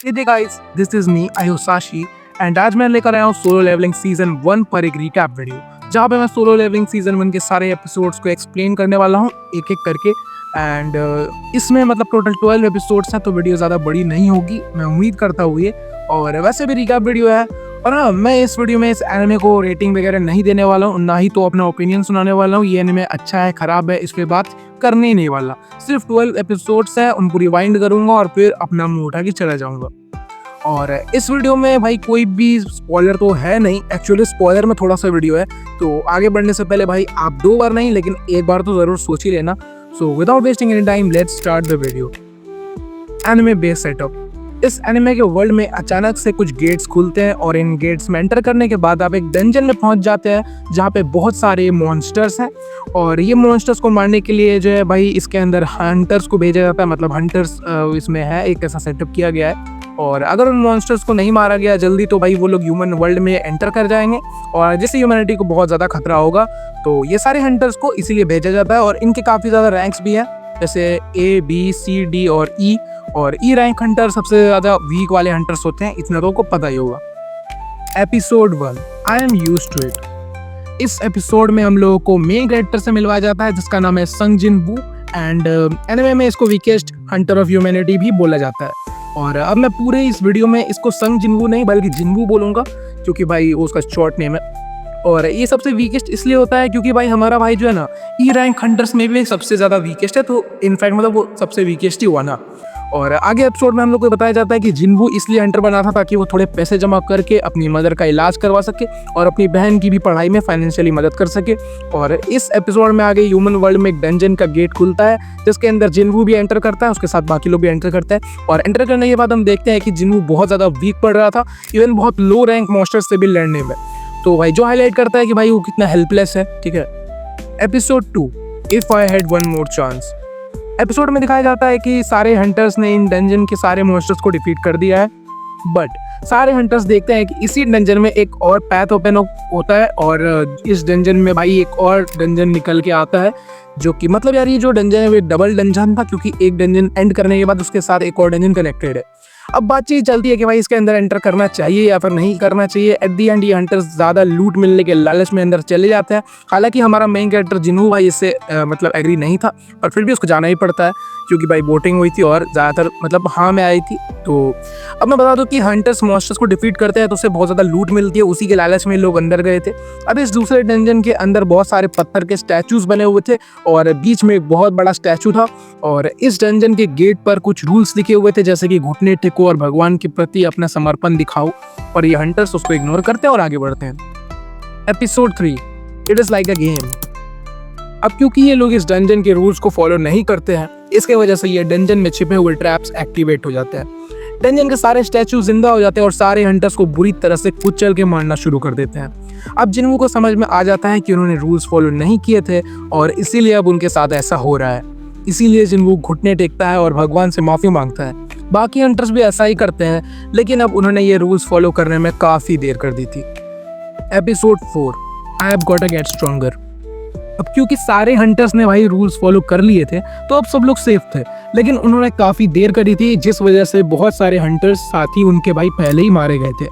Hey guys, this is me Ayusashi and आज मैं लेकर आया हूँ सोलो लेवलिंग सीजन 1 पर एक रिकैप वीडियो जहाँ पे मैं सोलो लेवलिंग सीजन 1 के सारे एपिसोड्स को एक्सप्लेन करने वाला हूँ एक एक करके। एंड इसमें मतलब टोटल 12 एपिसोड्स हैं तो वीडियो ज़्यादा बड़ी नहीं होगी, मैं उम्मीद करता हूँ ये। और वैसे भी रिकैप वीडियो है और हाँ, मैं इस वीडियो में इस एनिमे को रेटिंग वगैरह नहीं देने वाला हूँ, ना ही तो अपना ओपिनियन सुनाने वाला हूँ ये एनिमे अच्छा है खराब है इस पर बात करने ही नहीं वाला। सिर्फ 12 एपिसोड्स है, उनको रिवाइंड करूँगा और फिर अपना मुँह उठा के चला जाऊँगा। और इस वीडियो में भाई कोई भी स्पॉइलर तो है नहीं, एक्चुअली स्पॉइलर में थोड़ा सा वीडियो है, तो आगे बढ़ने से पहले भाई आप 2 बार नहीं लेकिन एक बार तो ज़रूर सोच ही लेना। So without wasting any time let's start the video. Anime base setup. इस एनिमे के वर्ल्ड में अचानक से कुछ गेट्स खुलते हैं और इन गेट्स में एंटर करने के बाद आप एक डंजन में पहुंच जाते हैं जहां पे बहुत सारे मॉन्स्टर्स हैं और ये मॉन्स्टर्स को मारने के लिए जो है भाई इसके अंदर हंटर्स को भेजा जाता है, मतलब हंटर्स इसमें है, एक ऐसा सेटअप किया गया है। और अगर उन मॉन्स्टर्स को नहीं मारा गया जल्दी तो भाई वो लोग ह्यूमन वर्ल्ड में एंटर कर जाएंगे और जिससे ह्यूमैनिटी को बहुत ज़्यादा खतरा होगा, तो ये सारे हंटर्स को इसीलिए भेजा जाता है। और इनके काफ़ी ज़्यादा रैंक्स भी हैं, जैसे A, B, C, D और E। और E रैंक हंटर सबसे ज़्यादा वीक वाले हंटर्स होते हैं, इतना तो को पता ही होगा। Episode 1 I am used to it. इस एपिसोड में हम लोगों को मेन कैरेक्टर से मिलवाया जाता है जिसका नाम है संग जिनवू एंड एनिमे में इसको वीकेस्ट हंटर ऑफ ह्यूमैनिटी भी बोला जाता है। और अब मैं पूरे इस वीडियो में इसको संग जिनवू नहीं बल्कि जिनवू बोलूँगा क्योंकि भाई वो उसका शॉर्ट नेम है। और ये सबसे वीकेस्ट इसलिए होता है क्योंकि भाई हमारा भाई जो है ना ई रैंक हंटर्स में भी सबसे ज़्यादा वीकेस्ट है, तो इनफैक्ट मतलब वो सबसे वीकेस्ट ही हुआ ना। और आगे एपिसोड में हम लोग को बताया जाता है कि जिनवू इसलिए हंटर बना था ताकि वो थोड़े पैसे जमा करके अपनी मदर का इलाज करवा सके और अपनी बहन की भी पढ़ाई में फाइनेंशियली मदद कर सके। और इस एपिसोड में आगे ह्यूमन वर्ल्ड में एक डंजन का गेट खुलता है जिसके अंदर जिनवू भी एंटर करता है, उसके साथ बाकी लोग भी एंटर करते हैं। और एंटर करने के बाद हम देखते हैं कि जिनवू बहुत ज़्यादा वीक पड़ रहा था, इवन बहुत लो रैंक मॉन्स्टर्स से भी लड़ने में, तो भाई जो हाईलाइट करता है कि भाई वो कितना हेल्पलेस है। ठीक है। Episode 2 if I had one more chance. Episode में दिखाया जाता है कि सारे हंटर्स ने इन डंजन के सारे मॉन्स्टर्स को डिफीट कर दिया है, बट सारे हंटर्स देखते हैं कि इसी डंजन में एक और पैथ ओपन होता है और इस डंजन में भाई एक और डंजन निकल के आता है, जो कि मतलब यार ये जो डंजन है वो डबल डंजन था क्योंकि एक डंजन एंड करने के बाद उसके साथ एक और डंजन कनेक्टेड है। अब बातचीत चलती है कि भाई इसके अंदर एंटर करना चाहिए या फिर नहीं करना चाहिए। एट दी एंड ये हंटर्स ज़्यादा लूट मिलने के लालच में अंदर चले जाते हैं। हालांकि हमारा मेन कैरेक्टर जिनवू भाई इससे मतलब एग्री नहीं था और फिर भी उसको जाना ही पड़ता है क्योंकि भाई वोटिंग हुई थी और ज़्यादातर मतलब हाँ में आई थी। तो अब मैं बता दूं कि हंटर्स मॉन्स्टर्स को डिफीट करते हैं तो उससे बहुत ज़्यादा लूट मिलती है, उसी के लालच में लोग अंदर गए थे। अब इस दूसरे डंजन के अंदर बहुत सारे पत्थर के स्टैचूज बने हुए थे और बीच में एक बहुत बड़ा स्टैचू था और इस डंजन के गेट पर कुछ रूल्स लिखे हुए थे जैसे कि घुटने टेको और भगवान के प्रति अपना समर्पण दिखाओ, और ये हंटर्स उसको इग्नोर करते हैं और आगे बढ़ते हैं। Episode 3 it is like a game. अब क्योंकि ये लोग इस डंजन के रूल्स को फॉलो नहीं करते हैं इसके वजह से ये डंजन में छिपे हुए ट्रैप्स एक्टिवेट हो जाते हैं। डंजन के सारे स्टैचू जिंदा हो जाते हैं और सारे हंटर्स को बुरी तरह से कुचल के मारना शुरू कर देते हैं। अब जिनवू को समझ में आ जाता है कि उन्होंने रूल्स फॉलो नहीं किए थे और इसीलिए अब उनके साथ ऐसा हो रहा है। इसीलिए जिनवू घुटने टेकता है और भगवान से माफ़ी मांगता है। बाकी हंटर्स भी ऐसा ही करते हैं लेकिन अब उन्होंने ये रूल्स फॉलो करने में काफ़ी देर कर दी थी। Episode 4 I have got to get stronger. अब क्योंकि सारे हंटर्स ने भाई रूल्स फॉलो कर लिए थे तो अब सब लोग सेफ थे, लेकिन उन्होंने काफ़ी देर करी थी जिस वजह से बहुत सारे हंटर्स साथी उनके भाई पहले ही मारे गए थे।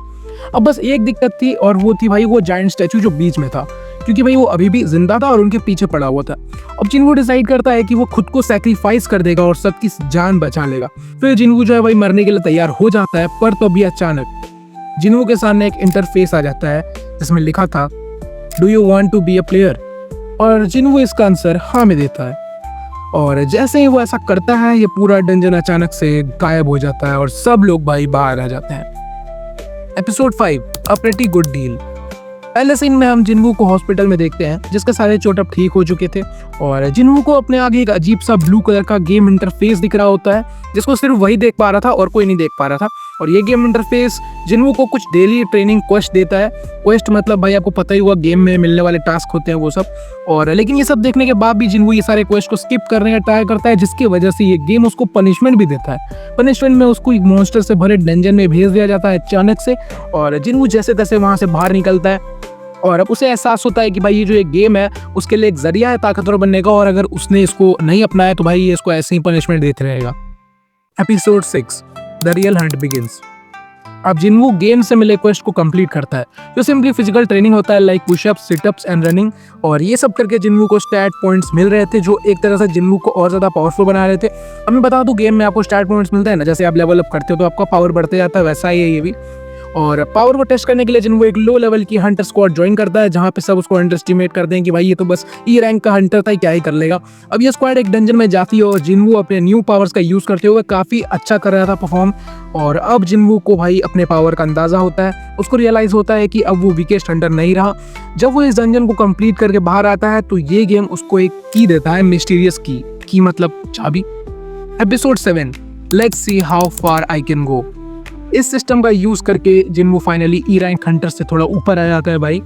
अब बस एक दिक्कत थी और वो थी भाई वो जायंट स्टैचू जो बीच में था, क्योंकि भाई वो अभी भी जिंदा था और उनके पीछे पड़ा हुआ था। अब जिनवू डिसाइड करता है कि वो खुद को सैक्रिफाइस कर देगा और सबकी जान बचा लेगा। फिर जिनवू जो है भाई मरने के लिए तैयार हो जाता है, पर तो अभी अचानक जिनवू के सामने एक इंटरफेस आ जाता है जिसमें लिखा था do you want to be a player, और जिनवू इसका आंसर हाँ में देता है। और जैसे ही वो ऐसा करता है ये पूरा डंजन अचानक से गायब हो जाता है और सब लोग भाई बाहर आ जाते हैं। Episode 5 a pretty good deal. पहले सीन में हम जिनवू को हॉस्पिटल में देखते हैं जिसके सारे चोट अब ठीक हो चुके थे और जिनवू को अपने आगे एक अजीब सा ब्लू कलर का गेम इंटरफेस दिख रहा होता है जिसको सिर्फ वही देख पा रहा था और कोई नहीं देख पा रहा था। और ये गेम इंटरफेस जिनवू को कुछ डेली ट्रेनिंग क्वेस्ट देता है। क्वेस्ट मतलब भाई आपको पता ही हुआ गेम में मिलने वाले टास्क होते हैं वो सब। और लेकिन ये सब देखने के बाद भी जिनवू ये सारे क्वेस्ट को स्किप करने का ट्राई करता है जिसकी वजह से ये गेम उसको पनिशमेंट भी देता है। पनिशमेंट में उसको एक मॉन्स्टर से भरे डंजन में भेज दिया जाता है अचानक से और जिनवू जैसे तैसे वहाँ से बाहर निकलता है और अब उसे एहसास होता है कि भाई ये जो एक गेम है उसके लिए एक जरिया है ताकतवर बनने का और अगर उसने इसको नहीं अपनाया तो भाई ये इसको ऐसे ही पनिशमेंट देते रहेगा। Episode 6 the real Hunt begins. अब जिन्वू गेम से मिले क्वेस्ट को कंप्लीट करता है, जो सिंपली फिजिकल ट्रेनिंग होता है, like pushups, sit-ups and running. और ये सब करके जिन्वू को स्टैट पॉइंट्स मिल रहे थे, जो एक तरह से जिन्वू को और ज़्यादा पावरफुल बना रहे थे। अब मैं बता दूं, गेम में आपको स्टैट पॉइंट्स मिलते हैं ना, जैसे आप लेवल अप करते हो तो आपका पावर बढ़ते जाता है, वैसा ही है ये भी। और पावर को टेस्ट करने के लिए जिन्वू एक लो लेवल की हंटर स्क्वाड ज्वाइन करता है, जहाँ पे सब उसको अंडर एस्टिमेट करते हैं कि भाई ये तो बस ई रैंक का हंटर था, क्या ही कर लेगा। अब ये स्क्वाड एक डंजन में जाती है और जिन्वू अपने न्यू पावर्स का यूज़ करते हुए काफ़ी अच्छा कर रहा था परफॉर्म। और अब जिन्वू को भाई अपने पावर का अंदाज़ा होता है, उसको रियलाइज़ होता है कि अब वो वीकेस्ट हंटर नहीं रहा। जब वो इस डंजन को कंप्लीट करके बाहर आता है तो ये गेम उसको एक की देता है, मिस्टीरियस की मतलब चाबी। Episode 7, let's see how far I can go. इस सिस्टम का यूज़ करके जिन्वू फाइनली ई रैंक हंटर से थोड़ा ऊपर आ जाता है भाई।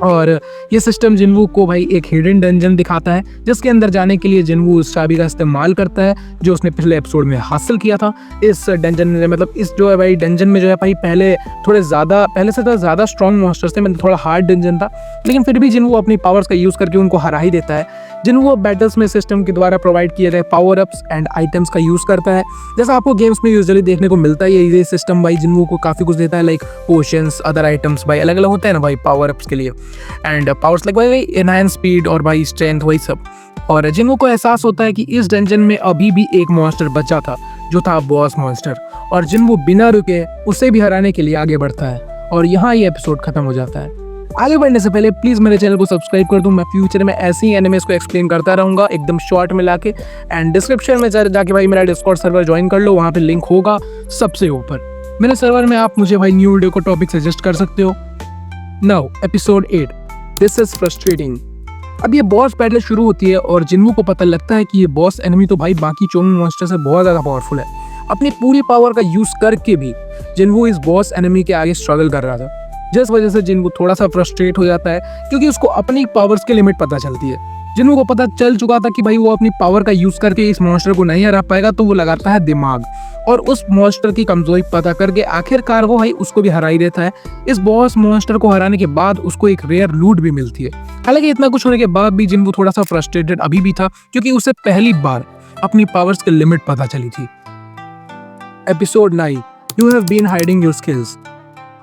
और ये सिस्टम जिन्वू को भाई एक हिडन डंजन दिखाता है, जिसके अंदर जाने के लिए जिन्वू उस चाबी का इस्तेमाल करता है जो उसने पिछले एपिसोड में हासिल किया था। इस डंजन में मतलब इस जो है भाई डंजन में जो है भाई पहले से तो ज़्यादा स्ट्रॉन्ग मॉन्स्टर्स थे, मतलब थोड़ा हार्ड डंजन था, लेकिन फिर भी जिन्वू अपनी पावर्स का यूज़ करके उनको हरा ही देता है। जिन्वू बैटल्स में सिस्टम के द्वारा प्रोवाइड किए गए पावर अप्स एंड आइटम्स का यूज़ करता है, जैसा आपको गेम्स में यूजुअली देखने को मिलता है। ये सिस्टम भाई जिन्वू को काफ़ी कुछ देता है, लाइक पोशंस, अदर आइटम्स भाई अलग अलग होते हैं ना भाई पावर अप्स के लिए, एंड पावर्स लाइक भाई एनहांस स्पीड और भाई स्ट्रेंथ, वही सब। और जिन्वू को एहसास होता है कि इस डंजन में अभी भी एक मॉन्स्टर बचा था, जो था बॉस मॉन्स्टर, और जिन्वू बिना रुके उसे भी हराने के लिए आगे बढ़ता है। और यहाँ ये एपिसोड खत्म हो जाता है। आगे बढ़ने से पहले प्लीज़ मेरे चैनल को सब्सक्राइब कर दूं, मैं फ्यूचर में ऐसे ही एनिमेस को एक्सप्लेन करता रहूँगा एकदम शॉर्ट में लाके। एंड डिस्क्रिप्शन में जाके भाई मेरा डिस्कॉर्ड सर्वर ज्वाइन कर लो, वहाँ पे लिंक होगा सबसे ऊपर। मेरे सर्वर में आप मुझे भाई न्यू वीडियो को टॉपिक सजेस्ट कर सकते हो। Now episode 8, this is frustrating. अब ये बॉस बैटल शुरू होती है और जिन्वू को पता लगता है कि ये बॉस एनिमी तो भाई बाकी चोमू मॉन्स्टर से बहुत ज़्यादा पावरफुल है। अपनी पूरी पावर का यूज़ करके भी जिन्वू इस बॉस एनिमी के आगे स्ट्रगल कर रहा था, जिस वजह से जिन्वू थोड़ा सा फ्रस्ट्रेट हो जाता है, क्योंकि उसको अपनी पावर्स की लिमिट पता चलती है। जिन्वू को पता चल चुका था कि भाई वो अपनी पावर का यूज़ करके इस मॉन्स्टर को नहीं हरा पाएगा, तो वो लगाता है दिमाग और उस मॉन्स्टर की कमजोरी पता करके आखिरकार वो भाई उसको भी हरा ही देता है। इस बॉस मॉन्स्टर को हराने के बाद उसको एक रेयर लूट भी मिलती है। हालांकि इतना कुछ होने के बाद भी जिन्वू थोड़ा सा फ्रस्ट्रेटेड अभी भी था, क्योंकि उसे पहली बार अपनी पावर्स की लिमिट पता चली थी। Episode 9, you have been hiding your skills.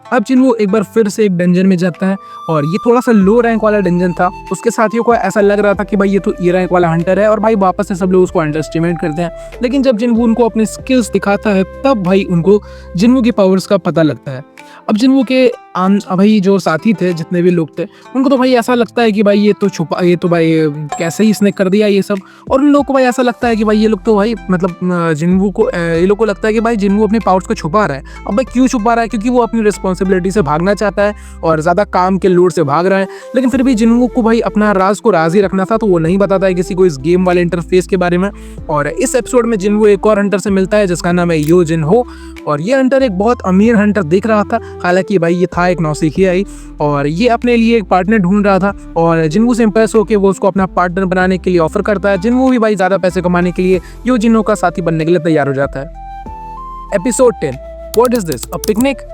अब जिन्वू एक बार फिर से एक डंजन में जाता है, और ये थोड़ा सा लो रैंक वाला डंजन था। उसके साथियों को ऐसा लग रहा था कि भाई ये तो ई रैंक वाला हंटर है, और भाई वापस से सब लोग उसको अंडर एस्टिमेट करते हैं। लेकिन जब जिन्वू उनको अपने स्किल्स दिखाता है, तब भाई उनको जिन्वू की पावर्स का पता लगता है। अब जिन्वू के भाई जो साथी थे, जितने भी लोग थे, उनको तो भाई ऐसा लगता है कि भाई ये तो भाई कैसे ही इसने कर दिया ये सब। और उन लोगों को भाई ऐसा लगता है कि भाई ये लोग तो भाई मतलब जिन्वू को ये लोग को लगता है कि भाई जिन्वू अपने पावर्स को छुपा रहा है। अब भाई क्यों छुपा रहा है? क्योंकि वो अपनी रिस्पॉन्सिबिलिटी से भागना चाहता है और ज़्यादा काम के लोड से भाग रहा है। लेकिन फिर भी जिन्वू को भाई अपना राज को राज ही रखना था, तो वो नहीं बताता है किसी को इस गेम वाले इंटरफेस के बारे में। और इस एपिसोड में जिन्वू एक और हंटर से मिलता है, जिसका नाम है यो जिन हो। और ये हंटर एक बहुत अमीर हंटर दिख रहा था, हालांकि भाई ये था एक नौसिखिया ही, और ये अपने लिए एक पार्टनर ढूंढ रहा था। और जिन्वू से इंप्रेस होकर वो उसको अपना पार्टनर बनाने के लिए ऑफर करता है। जिन्वू भी भाई ज़्यादा पैसे कमाने के लिए यो जिन हो का साथी बनने के लिए तैयार हो जाता है। Episode 10, what is this, a picnic.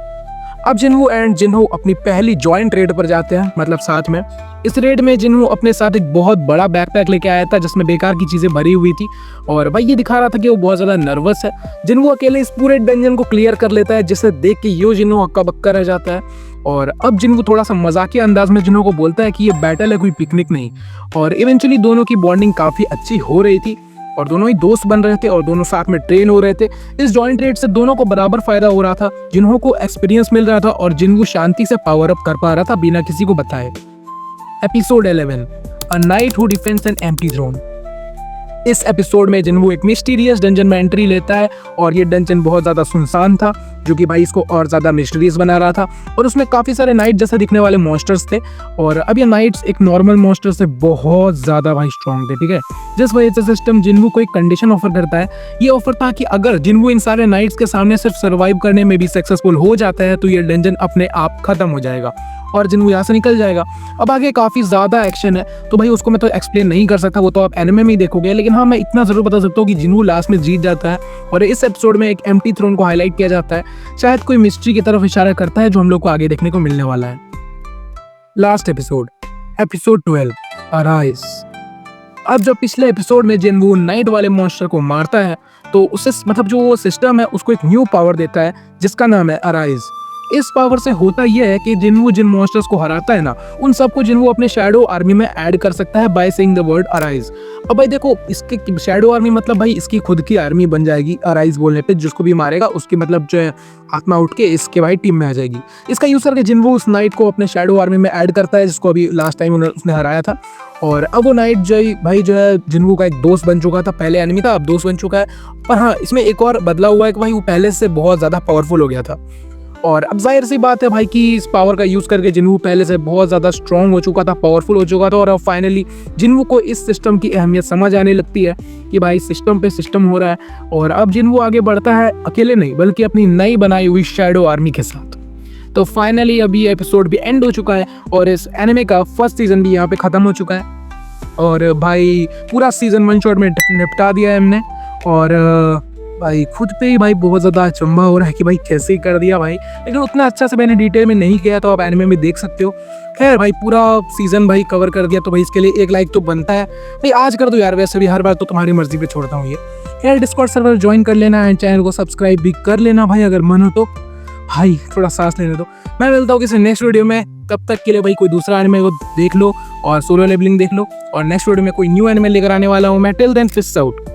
अब जिन्वू एंड जिन्हो अपनी पहली जॉइंट रेड पर जाते हैं, मतलब साथ में। इस रेड में जिन्वू अपने साथ एक बहुत बड़ा बैकपैक लेके आया था, जिसमें बेकार की चीज़ें भरी हुई थी, और भाई ये दिखा रहा था कि वो बहुत ज़्यादा नर्वस है। जिन्वू अकेले इस पूरे डंजन को क्लियर कर लेता है, जिसे देख के यो जिन्हो हक्का बक्का रह जाता है। और अब जिन्वू थोड़ा सा मजाकिया अंदाज में जिन्हो को बोलता है कि ये बैटल है, कोई पिकनिक नहीं। और इवेंचुअली दोनों की बॉन्डिंग काफ़ी अच्छी हो रही थी, और दोनों ही दोस्त बन रहे थे, और दोनों साथ में ट्रेन हो रहे थे। इस जॉइंट रेड से दोनों को बराबर फायदा हो रहा था। जिन्हों को एक्सपीरियंस मिल रहा था, और जिन्वू शांति से पावर अप कर पा रहा था बिना किसी को बताए। Episode 11, a knight who defends an empty throne. इस एपिसोड में जिन्वू एक मिस्टीरियस डंजन में एंट्री लेता है, और ये डंजन बहुत ज़्यादा सुनसान था, जो कि भाई इसको और ज़्यादा मिस्टीरियस बना रहा था। और उसमें काफ़ी सारे नाइट जैसे दिखने वाले मॉन्स्टर्स थे, और अब ये नाइट्स एक नॉर्मल मॉन्स्टर से बहुत ज़्यादा भाई स्ट्रॉन्ग थे, ठीक है। जिस वजह से सिस्टम जिन्वू को एक कंडीशन ऑफर करता है। ये ऑफर था कि अगर जिन्वू इन सारे नाइट्स के सामने सिर्फ सर्वाइव करने में भी सक्सेसफुल हो जाता है, तो ये डंजन अपने आप खत्म हो जाएगा और जिन्वू यहाँ से निकल जाएगा। अब आगे काफ़ी ज़्यादा एक्शन है, तो भाई उसको मैं तो एक्सप्लेन नहीं कर सकता, वो तो आप एनिमे में ही देखोगे। लेकिन हाँ, मैं इतना ज़रूर बता सकता हूँ कि जिन्वू लास्ट में जीत जाता है, और इस एपिसोड में एक एम्प्टी थ्रोन को हाईलाइट किया जाता है। शायद कोई मिस्ट्री की तरफ इशारा करता है, जो हम लोग को आगे देखने को मिलने वाला है। Last episode, episode 12, arise. अब जब पिछले एपिसोड में जिनवू नाइट वाले मॉन्स्टर को मारता है तो उससे मतलब जो वो सिस्टम है उसको एक न्यू पावर देता है जिसका नाम है अराइज। इस पावर से होता यह है कि जिनवू जिन मॉन्स्टर्स को हराता है ना उन सबको जिनवू अपने शैडो आर्मी में ऐड कर सकता है by saying the word arise. अब भाई देखो इसके शैडो आर्मी मतलब भाई इसकी खुद की आर्मी बन जाएगी अराइज बोलने पे, जिसको भी मारेगा उसकी मतलब जो है आत्मा उठ के इसके भाई टीम में आ जाएगी। इसका यूज करके जिनवू उस नाइट को अपने शैडो आर्मी में ऐड करता है जिसको अभी लास्ट टाइम उसने हराया था। और अब वो नाइट जो है जिनवू का एक दोस्त बन चुका था, पहले एनिमी था अब दोस्त बन चुका है। पर हाँ इसमें एक और बदलाव हुआ है कि भाई वो पहले से बहुत ज़्यादा पावरफुल हो गया था। और अब जाहिर सी बात है भाई कि इस पावर का यूज़ करके जिनवू पहले से बहुत ज़्यादा स्ट्रॉन्ग हो चुका था, पावरफुल हो चुका था। और अब फाइनली जिनवू को इस सिस्टम की अहमियत समझ आने लगती है कि भाई सिस्टम पे सिस्टम हो रहा है। और अब जिनवू आगे बढ़ता है अकेले नहीं बल्कि अपनी नई बनाई हुई शैडो आर्मी के साथ। तो फाइनली अभी एपिसोड भी एंड हो चुका है और इस एनिमे का फर्स्ट सीजन भी यहाँ पे ख़त्म हो चुका है। और भाई पूरा सीजन 1 शॉट में निपटा दिया है हमने। और भाई खुद पे ही भाई बहुत ज़्यादा अचंभा हो रहा है कि भाई कैसे कर दिया भाई, लेकिन उतना अच्छा से मैंने डिटेल में नहीं किया तो आप एनिमे में देख सकते हो। खैर भाई पूरा सीजन भाई कवर कर दिया तो भाई इसके लिए 1 लाइक तो बनता है भाई, आज कर दो यार, वैसे भी हर बार तो तुम्हारी मर्जी पे छोड़ता हूँ ये। खैर डिस्कॉर्ड सर्वर ज्वाइन कर लेना एंड चैनल को सब्सक्राइब भी कर लेना भाई अगर मन हो तो। भाई थोड़ा सांस लेने दो, मैं मिलता हूँ किसी नेक्स्ट वीडियो में। तब तक के लिए भाई कोई दूसरा एनिमे को देख लो और सोलो लेवलिंग देख लो और नेक्स्ट वीडियो में कोई न्यू एनिमे लेकर आने वाला हूँ मैं। Till then fish out.